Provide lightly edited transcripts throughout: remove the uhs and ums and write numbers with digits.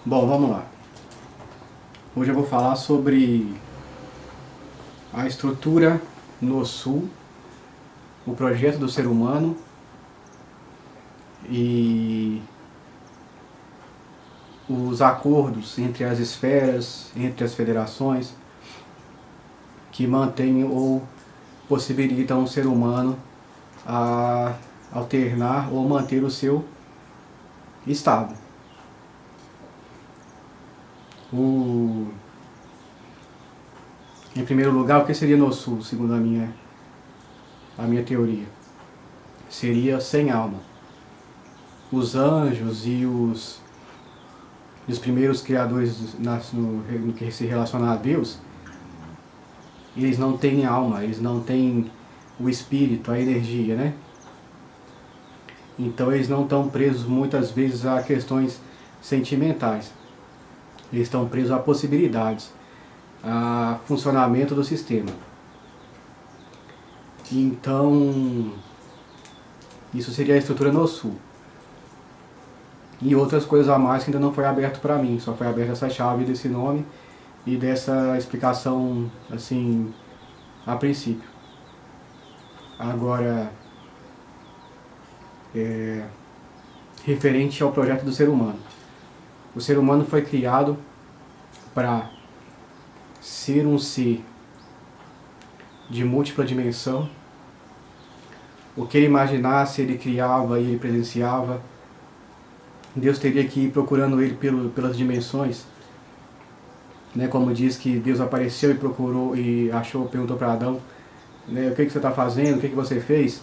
Bom, vamos lá. Hoje eu vou falar sobre a estrutura no Sul, o projeto do ser humano e os acordos entre as esferas, entre as federações, que mantêm ou possibilitam o ser humano a alternar ou manter o seu estado. Em primeiro lugar, o que seria no Sul, segundo a minha teoria? Seria sem alma. Os anjos e os primeiros criadores no que se relaciona a Deus, eles não têm alma, eles não têm o espírito, a energia, né? Então eles não estão presos muitas vezes a questões sentimentais. Eles estão presos a possibilidades, a funcionamento do sistema. Então, isso seria a estrutura no Sul. E outras coisas a mais que ainda não foi aberto para mim, só foi aberta essa chave desse nome e dessa explicação, assim, a princípio. Agora, referente ao projeto do ser humano. O ser humano foi criado para ser um ser de múltipla dimensão. O que ele imaginasse, ele criava e ele presenciava. Deus teria que ir procurando ele pelas dimensões, né? Como diz que Deus apareceu e procurou e achou, perguntou para Adão, né, o que você está fazendo, o que você fez?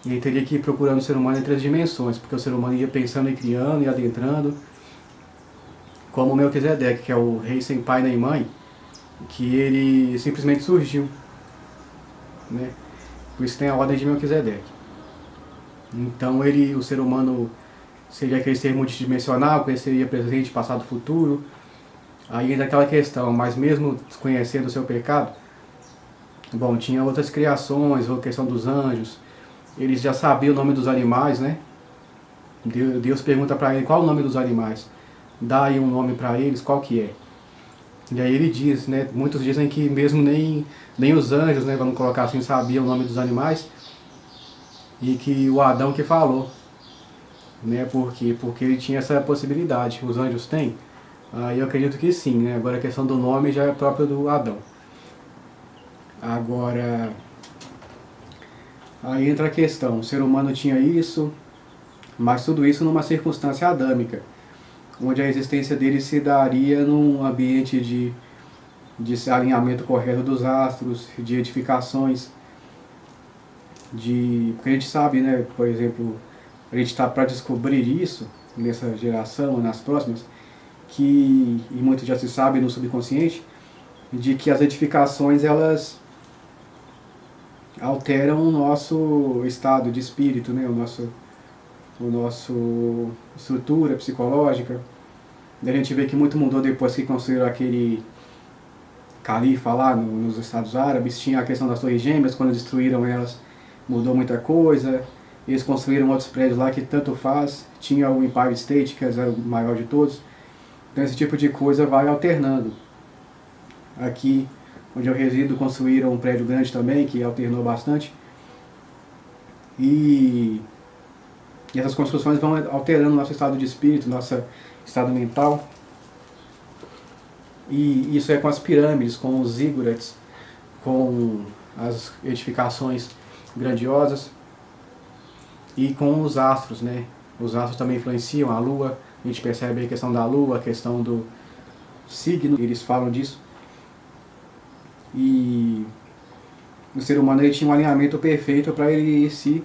E ele teria que ir procurando o ser humano entre as dimensões, porque o ser humano ia pensando e criando e adentrando, como o Melquisedeque, que é o rei sem pai nem mãe, que ele simplesmente surgiu, né? Por isso tem a ordem de Melquisedeque. Então o ser humano seria aquele ser multidimensional, conheceria presente, passado, futuro. Aí ainda aquela questão, mas mesmo desconhecendo o seu pecado, bom, tinha outras criações, ou a questão dos anjos, eles já sabiam o nome dos animais, né? Deus pergunta para ele qual o nome dos animais, dá aí um nome para eles, qual que é? E aí ele diz, né? Muitos dizem que mesmo nem os anjos, né, vamos colocar assim, sabiam o nome dos animais, e que o Adão que falou, né? Porque ele tinha essa possibilidade. Os anjos têm? Aí eu acredito que sim, né? Agora a questão do nome já é própria do Adão. Agora, aí entra a questão, o ser humano tinha isso, mas tudo isso numa circunstância adâmica, onde a existência dele se daria num ambiente de alinhamento correto dos astros, de edificações, porque a gente sabe, né, por exemplo, a gente está para descobrir isso nessa geração, nas próximas, e muito já se sabe no subconsciente, de que as edificações elas alteram o nosso estado de espírito, né, o nosso estrutura psicológica. A gente vê que muito mudou depois que construíram aquele califa lá nos Estados Árabes. Tinha a questão das Torres Gêmeas, quando destruíram elas mudou muita coisa. Eles construíram outros prédios lá que tanto faz. Tinha o Empire State, que era o maior de todos. Então esse tipo de coisa vai alternando. Aqui onde eu resido construíram um prédio grande também, que alternou bastante. E essas construções vão alterando nosso estado de espírito, nosso estado mental. E isso é com as pirâmides, com os zigurates, com as edificações grandiosas e com os astros, né? Os astros também influenciam a lua, a gente percebe a questão da lua, a questão do signo, eles falam disso. E o ser humano ele tinha um alinhamento perfeito para ele se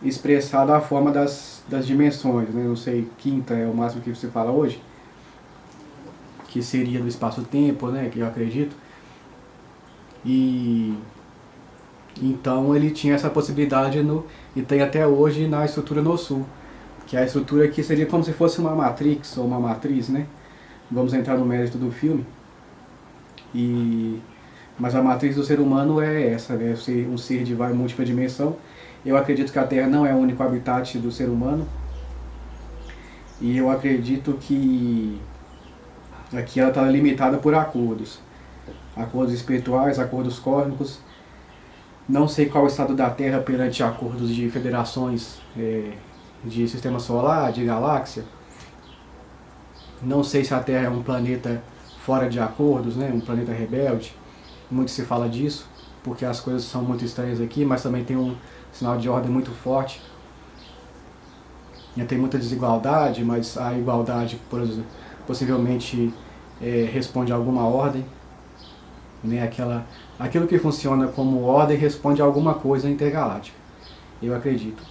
expressar da forma das dimensões, né? Não sei, quinta é o máximo que você fala hoje, que seria do espaço-tempo, né, que eu acredito. E então ele tinha essa possibilidade e tem até hoje na estrutura no Sul, que é a estrutura que seria como se fosse uma matrix ou uma matriz, né? Vamos entrar no mérito do filme. Mas a matriz do ser humano é essa, né? Um ser de múltipla dimensão. Eu acredito que a Terra não é o único habitat do ser humano. E eu acredito que Aqui ela está limitada por acordos. Acordos espirituais, acordos cósmicos. Não sei qual é o estado da Terra perante acordos de federações de sistema solar, de galáxia. Não sei se a Terra é um planeta fora de acordos, né? Um planeta rebelde. Muito se fala disso, porque as coisas são muito estranhas aqui, mas também tem um sinal de ordem muito forte. Tem muita desigualdade, mas a igualdade, por exemplo, possivelmente responde a alguma ordem. Né? Aquilo que funciona como ordem responde a alguma coisa intergaláctica, eu acredito.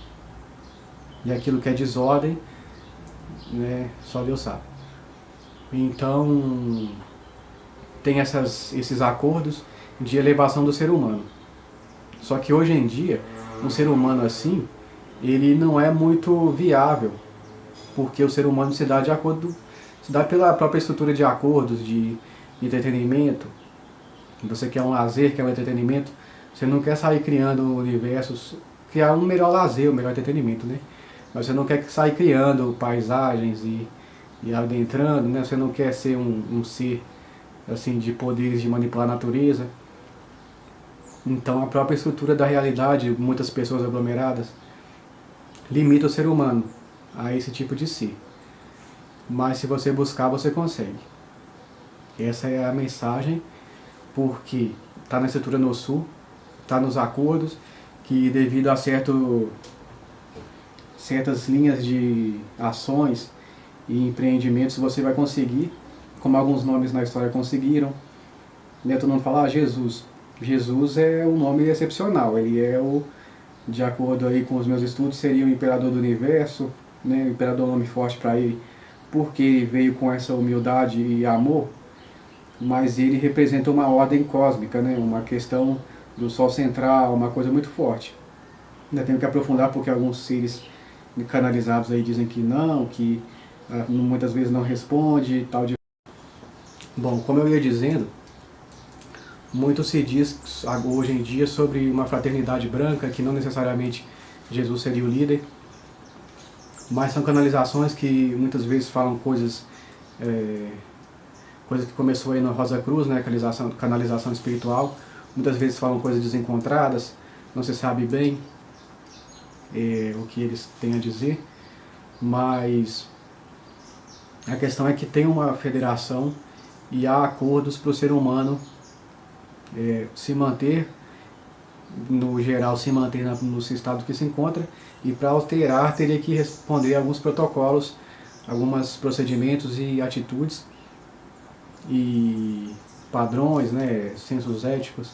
E aquilo que é desordem, né, só Deus sabe. Então, tem esses acordos de elevação do ser humano. Só que hoje em dia, um ser humano assim, ele não é muito viável, porque o ser humano se dá de acordo, se dá pela própria estrutura de acordos, de entretenimento. Você quer um lazer, quer um entretenimento, você não quer sair criando universos, criar um melhor lazer, um melhor entretenimento, né? Mas você não quer sair criando paisagens e adentrando, né? Você não quer ser um ser assim, de poderes de manipular a natureza. Então a própria estrutura da realidade, muitas pessoas aglomeradas, limita o ser humano a esse tipo de ser. Mas se você buscar, você consegue. Essa é a mensagem, porque está na estrutura no sul, está nos acordos, que devido a certas linhas de ações e empreendimentos você vai conseguir, como alguns nomes na história conseguiram. Né, todo mundo fala, Jesus. Jesus é um nome excepcional, ele é de acordo aí com os meus estudos, seria o imperador do universo, né, o imperador é um nome forte para ele, porque ele veio com essa humildade e amor, mas ele representa uma ordem cósmica, né, uma questão do Sol central, uma coisa muito forte. Ainda tenho que aprofundar porque alguns seres canalizados aí dizem que não, que muitas vezes não responde e tal. Bom, como eu ia dizendo, muito se diz hoje em dia sobre uma fraternidade branca, que não necessariamente Jesus seria o líder, mas são canalizações que muitas vezes falam coisas que começou aí na Rosa Cruz, né, canalização espiritual, muitas vezes falam coisas desencontradas, não se sabe bem o que eles têm a dizer, mas a questão é que tem uma federação e há acordos para o ser humano se manter, no geral, se manter no estado que se encontra, e para alterar teria que responder a alguns protocolos, alguns procedimentos e atitudes e padrões, né, sensos éticos,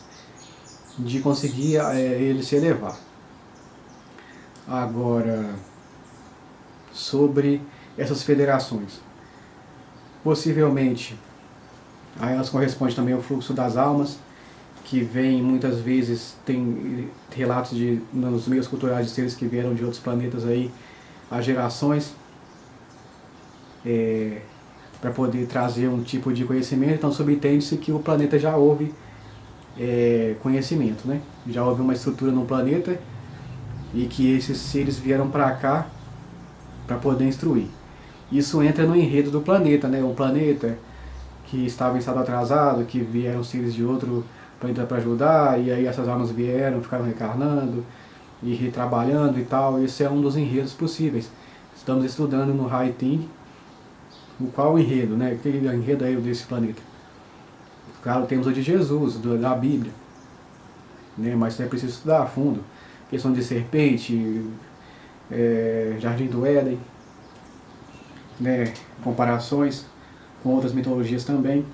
de conseguir ele se elevar. Agora, sobre essas federações, possivelmente a elas corresponde também ao fluxo das almas, que vem muitas vezes, tem relatos nos meios culturais de seres que vieram de outros planetas aí há gerações, para poder trazer um tipo de conhecimento. Então subentende-se que o planeta já houve conhecimento, né? Já houve uma estrutura no planeta e que esses seres vieram para cá para poder instruir. Isso entra no enredo do planeta, né? Um planeta que estava em estado atrasado, que vieram seres de outro planeta para ajudar, e aí essas almas vieram, ficaram reencarnando e retrabalhando e tal. Esse é um dos enredos possíveis. Estamos estudando no Haitink qual o enredo, né? O que é o enredo aí desse planeta? Claro, temos o de Jesus, da Bíblia, né? Mas é preciso estudar a fundo. Questão de serpente, Jardim do Éden, né? Comparações com outras mitologias também.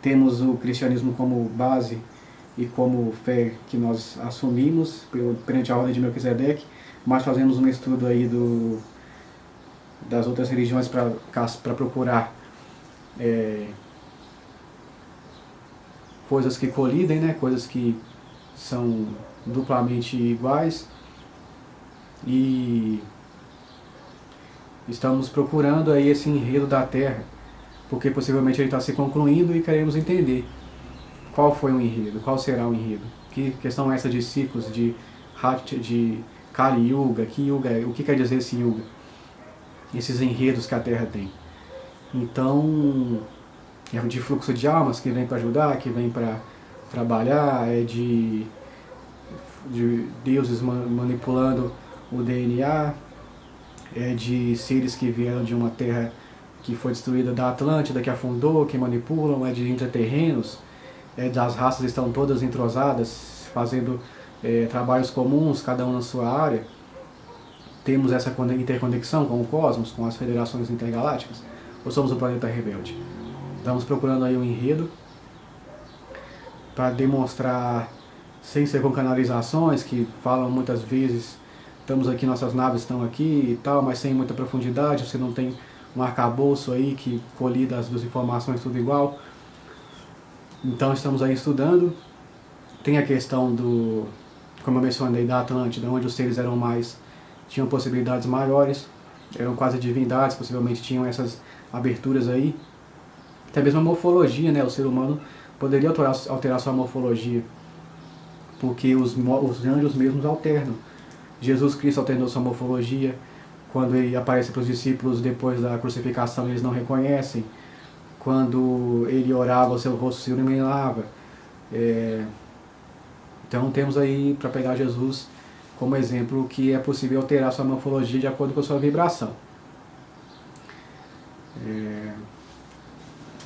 Temos o cristianismo como base e como fé que nós assumimos perante a ordem de Melquisedeque, mas fazemos um estudo aí das outras religiões para procurar coisas que colidem, né? Coisas que são duplamente iguais, e estamos procurando aí esse enredo da Terra, porque possivelmente ele está se concluindo e queremos entender qual foi o enredo, qual será o enredo. Que questão é essa de ciclos, de Kali Yuga, o que quer dizer esse Yuga? Esses enredos que a Terra tem. Então, é de fluxo de almas que vem para ajudar, que vem para trabalhar, é de deuses manipulando o DNA, é de seres que vieram de uma terra que foi destruída da Atlântida, que afundou, que manipulam, é de intraterrenos, das raças estão todas entrosadas, fazendo trabalhos comuns, cada um na sua área. Temos essa interconexão com o cosmos, com as federações intergalácticas, ou somos um planeta rebelde? Estamos procurando aí um enredo para demonstrar, sem ser com canalizações, que falam muitas vezes, estamos aqui, nossas naves estão aqui e tal, mas sem muita profundidade, você não tem um arcabouço aí que colida as duas informações tudo igual. Então estamos aí estudando. Tem a questão do, como eu mencionei, da Atlântida, onde os seres eram mais, tinham possibilidades maiores, eram quase divindades, possivelmente tinham essas aberturas aí. Até mesmo a morfologia, né? O ser humano poderia alterar sua morfologia, porque os anjos mesmos alternam. Jesus Cristo alternou sua morfologia. Quando ele aparece para os discípulos depois da crucificação, eles não reconhecem. Quando ele orava, o seu rosto se iluminava. Então temos aí, para pegar Jesus como exemplo, que é possível alterar sua morfologia de acordo com a sua vibração.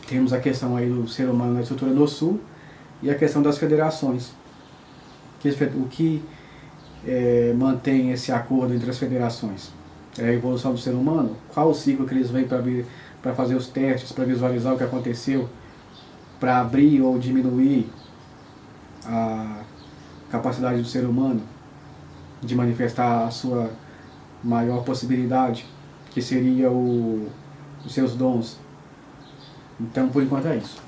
Temos a questão aí do ser humano na estrutura no sul e a questão das federações. O que mantém esse acordo entre as federações? É a evolução do ser humano? Qual o ciclo que eles vêm para fazer os testes, para visualizar o que aconteceu, para abrir ou diminuir a capacidade do ser humano de manifestar a sua maior possibilidade, que seria os seus dons? Então, por enquanto é isso.